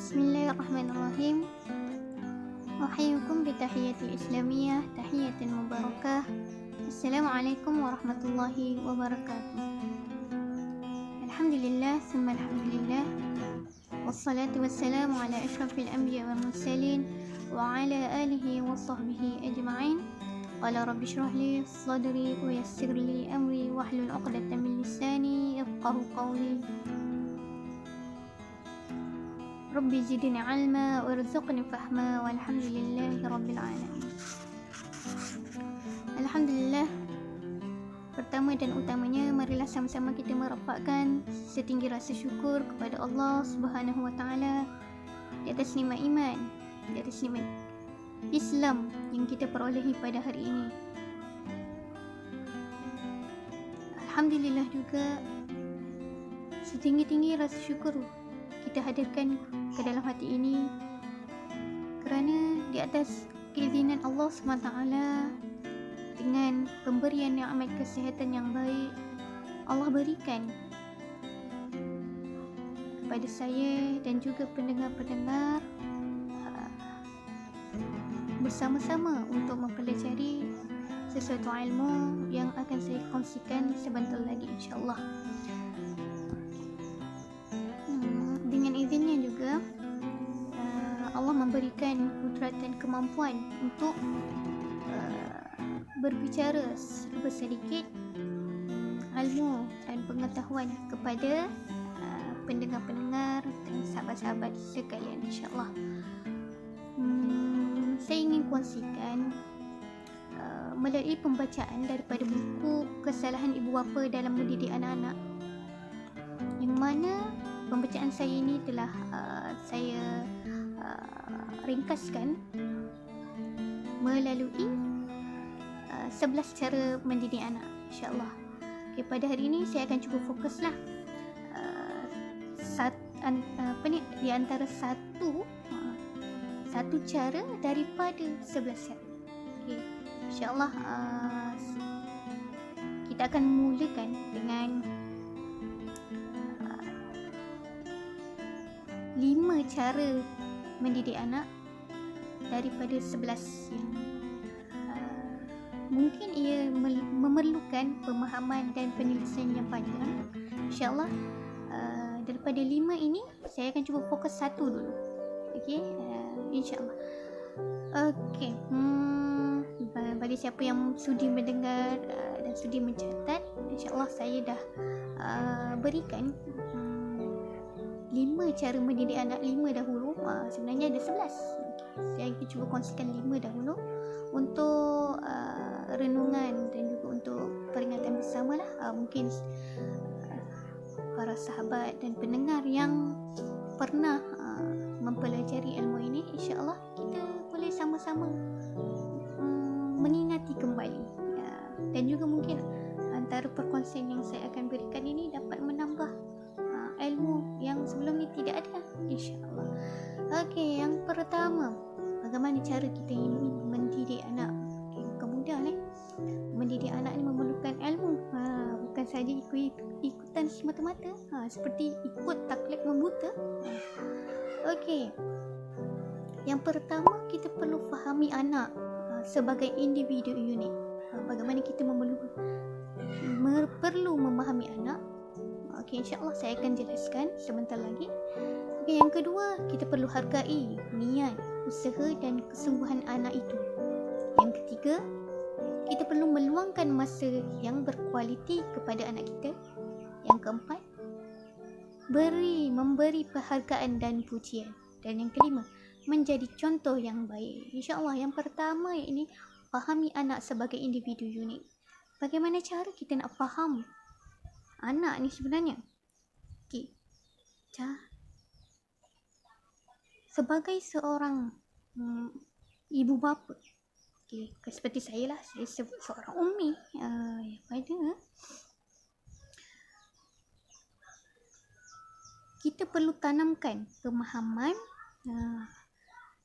Bismillahirrahmanirrahim. Uhayyikum bitahiyatil islamiyah, tahiyatin mubarakah. Assalamualaikum warahmatullahi wabarakatuh. Alhamdulillah, summa alhamdulillah. Wassalatu wassalamu ala ashrafil anbiya wal mursalin wa ala alihi wa sahbihi ajma'in. Qala rabbi shrah li sadri wa yassir li amri wahlul 'uqdatam min lisani yafqahu qawli. Rabbi zidni ilma warzuqni fahma walhamdulillahi rabbil alamin. Alhamdulillah. Pertama dan utamanya, marilah sama-sama kita merapatkan setinggi rasa syukur kepada Allah Subhanahu wa taala di atas nikmat iman, di atas nikmat Islam yang kita perolehi pada hari ini. Alhamdulillah juga setinggi-tinggi rasa syukur kita hadirkan ke dalam hati ini kerana di atas keizinan Allah SWT dengan pemberian nikmat kesihatan yang baik, Allah berikan kepada saya dan juga pendengar-pendengar bersama-sama untuk mempelajari sesuatu ilmu yang akan saya kongsikan sebentar lagi, insyaAllah. Dengan izinnya juga Allah memberikan kudrat dan kemampuan untuk berbicara sedikit ilmu dan pengetahuan kepada pendengar-pendengar dan sahabat-sahabat sekalian, insyaAllah. Saya ingin kongsikan melalui pembacaan daripada buku Kesalahan Ibu Bapa dalam Mendidik Anak-anak, yang mana pembacaan saya ini telah saya ringkaskan melalui 11 cara mendidik anak, insyaAllah. Okay, pada hari ini saya akan cuba fokuslah di antara satu cara daripada 11 cara. Okay, insyaAllah kita akan mulakan dengan 5 cara mendidik anak daripada 11 yang mungkin ia memerlukan pemahaman dan penyelesaian yang panjang. InsyaAllah daripada 5 ini saya akan cuba fokus satu dulu. Okey, insyaAllah. Okey, bagi siapa yang sudi mendengar dan sudi mencatat, insyaAllah saya dah berikan 5 cara mendidik anak, 5 dahulu. Sebenarnya ada 11. Saya akan cuba kongsikan 5 dahulu untuk renungan dan juga untuk peringatan bersama lah. Mungkin para sahabat dan pendengar yang pernah mempelajari ilmu ini, insyaAllah kita boleh sama-sama mengingati kembali, dan juga mungkin antara perkongsian yang saya akan berikan ini dapat menambah ilmu yang sebelum ni tidak ada, insyaAllah. Okey, yang pertama, bagaimana cara kita ini mendidik anak? Okay, bukan mudah mendidik anak ni memerlukan ilmu, bukan saja ikutan semata-mata, seperti ikut taklid membuta. Okey, yang pertama, kita perlu fahami anak sebagai individu unik. Bagaimana kita perlu memahami anak? Okey, insyaAllah saya akan jelaskan sebentar lagi. Okay, yang kedua, kita perlu hargai niat, usaha dan kesungguhan anak itu. Yang ketiga, kita perlu meluangkan masa yang berkualiti kepada anak kita. Yang keempat, memberi penghargaan dan pujian. Dan yang kelima, menjadi contoh yang baik. InsyaAllah yang pertama ini, fahami anak sebagai individu unik. Bagaimana cara kita nak faham anak ni sebenarnya? Okay, sebagai seorang ibu bapa, okay, seperti saya lah, saya seorang ummi yang pada kita perlu tanamkan pemahaman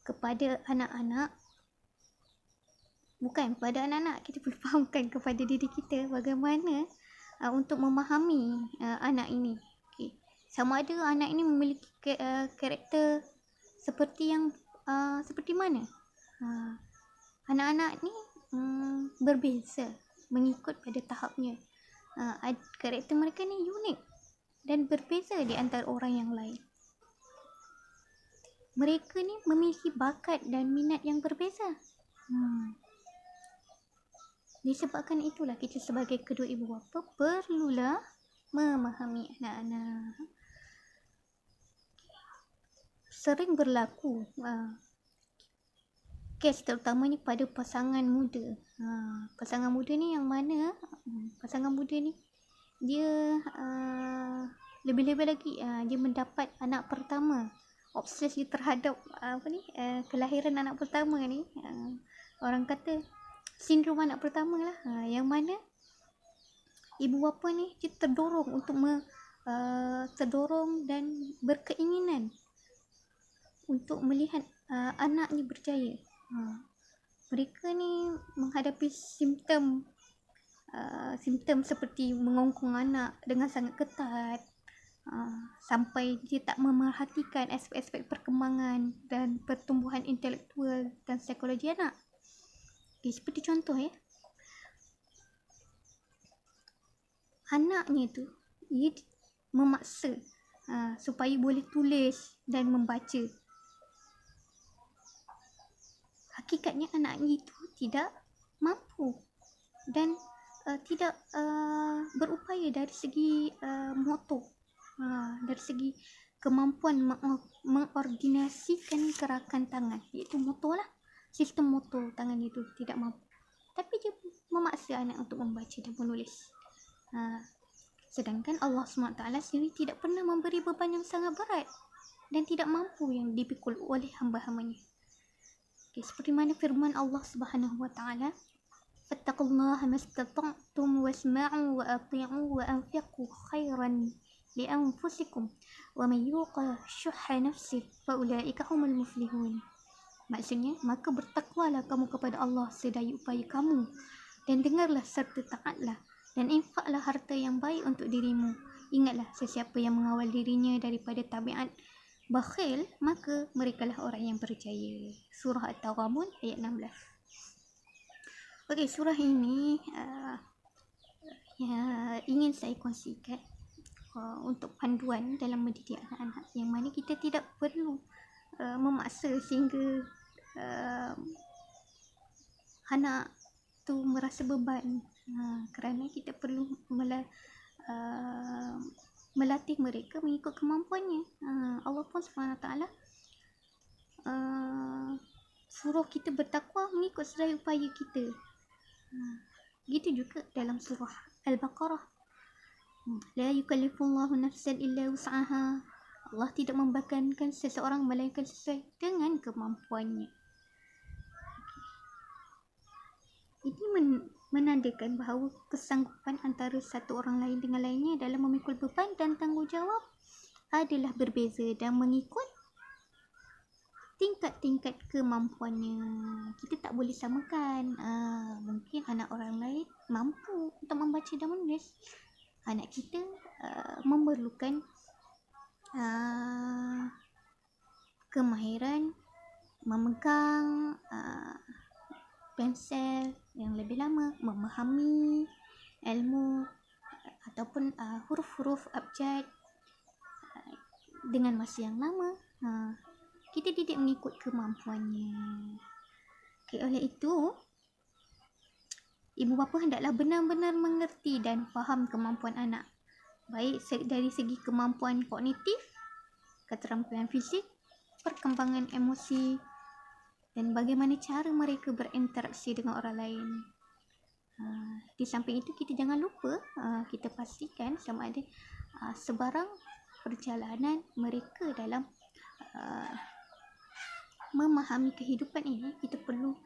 kepada anak-anak. Bukan pada anak-anak, kita perlu fahamkan kepada diri kita bagaimana untuk memahami anak ini. Okay. Sama ada anak ini memiliki karakter seperti yang seperti mana? Anak-anak ni berbeza mengikut pada tahapnya. Karakter mereka ni unik dan berbeza di antara orang yang lain. Mereka ni memiliki bakat dan minat yang berbeza. Disebabkan itulah kita sebagai kedua ibu bapa perlulah memahami anak-anak. Sering berlaku kes terutamanya pada pasangan muda. Pasangan muda ni yang mana pasangan muda ni dia lebih-lebih lagi dia mendapat anak pertama, obsesi terhadap kelahiran anak pertama ni. Orang kata sindrom anak pertama lah, yang mana ibu bapa ni dia terdorong untuk terdorong dan berkeinginan untuk melihat anaknya berjaya. Mereka ni menghadapi simptom seperti mengongkong anak dengan sangat ketat, sampai dia tak memerhatikan aspek-aspek perkembangan dan pertumbuhan intelektual dan psikologi anak. Seperti contoh anaknya tu dia memaksa supaya boleh tulis dan membaca. Hakikatnya anaknya itu tidak mampu dan tidak berupaya dari segi motor, dari segi kemampuan mengordinasikan gerakan tangan, iaitu motor lah, sistem motor tangan itu tidak mampu. Tapi dia memaksa anak untuk membaca dan menulis. Sedangkan Allah SWT sendiri tidak pernah memberi beban yang sangat berat dan tidak mampu yang dipikul oleh hamba-hambanya. Seperti mana firman Allah Subhanahu wa taala, fattaqullaha mastata'tum wasma'u wa ati'u wa anfiqu khairan li anfusikum wa may yuqa syuhha nafsihi fa ulaika humul muflihun. Maksudnya, maka bertakwalah kamu kepada Allah sedaya upaya kamu dan dengarlah serta taatlah dan infaklah harta yang baik untuk dirimu. Ingatlah, sesiapa yang mengawal dirinya daripada tabiat bakhil, maka merekalah orang yang berjaya. Surah At-Taghabun ayat 16. Okey, surah ini ingin saya kongsikan untuk panduan dalam mendidik anak-anak, yang mana kita tidak perlu memaksa sehingga anak tu merasa beban, kerana kita perlu melatih mereka mengikut kemampuannya. Allah pun SWT suruh kita bertakwa mengikut sedaya upaya kita. Gitu juga dalam surah Al-Baqarah, la yukallifullahu nafsan illa wus'aha. Allah tidak membebankan seseorang melainkan sesuai dengan kemampuannya. Ini menandakan bahawa kesanggupan antara satu orang lain dengan lainnya dalam memikul beban dan tanggungjawab adalah berbeza dan mengikut tingkat-tingkat kemampuannya. Kita tak boleh samakan. Mungkin anak orang lain mampu untuk membaca dan menulis, anak kita memerlukan kemahiran memegang pensel yang lebih lama, memahami ilmu ataupun huruf-huruf abjad dengan masa yang lama. Kita didik mengikut kemampuannya. Oleh itu, ibu bapa hendaklah benar-benar mengerti dan faham kemampuan anak, baik dari segi kemampuan kognitif, keterampilan fisik, perkembangan emosi, dan bagaimana cara mereka berinteraksi dengan orang lain. Di samping itu, kita jangan lupa kita pastikan sama ada sebarang perjalanan mereka dalam memahami kehidupan ini, kita perlu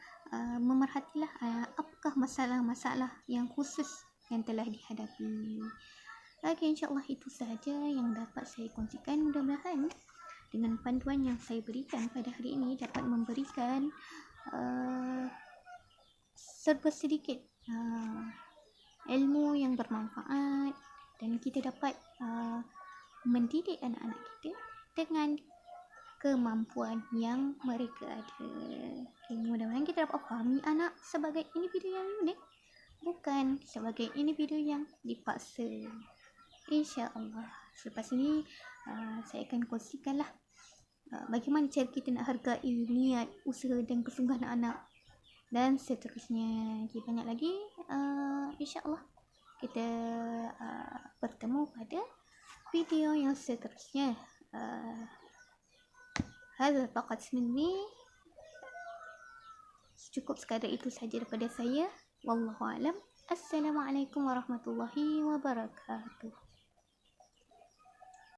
memerhatilah apakah masalah-masalah yang khusus yang telah dihadapi. Okey, insyaAllah itu sahaja yang dapat saya kongsikan. Mudah-mudahan dengan panduan yang saya berikan pada hari ini dapat memberikan serba sedikit ilmu yang bermanfaat, dan kita dapat mendidik anak-anak kita dengan kemampuan yang mereka ada. Okay, mudah-mudahan kita dapat fahami anak sebagai individu yang unik, bukan sebagai individu yang dipaksa. InsyaAllah. Selepas ini saya akan kongsikanlah bagaimana cara kita nak hargai niat, usaha dan kesungguhan anak dan seterusnya. Okay, banyak lagi. InsyaAllah kita bertemu pada video yang seterusnya. Hadza faqat minni. Cukup sekadar itu saja daripada saya. Wallahu alam. Assalamualaikum warahmatullahi wabarakatuh.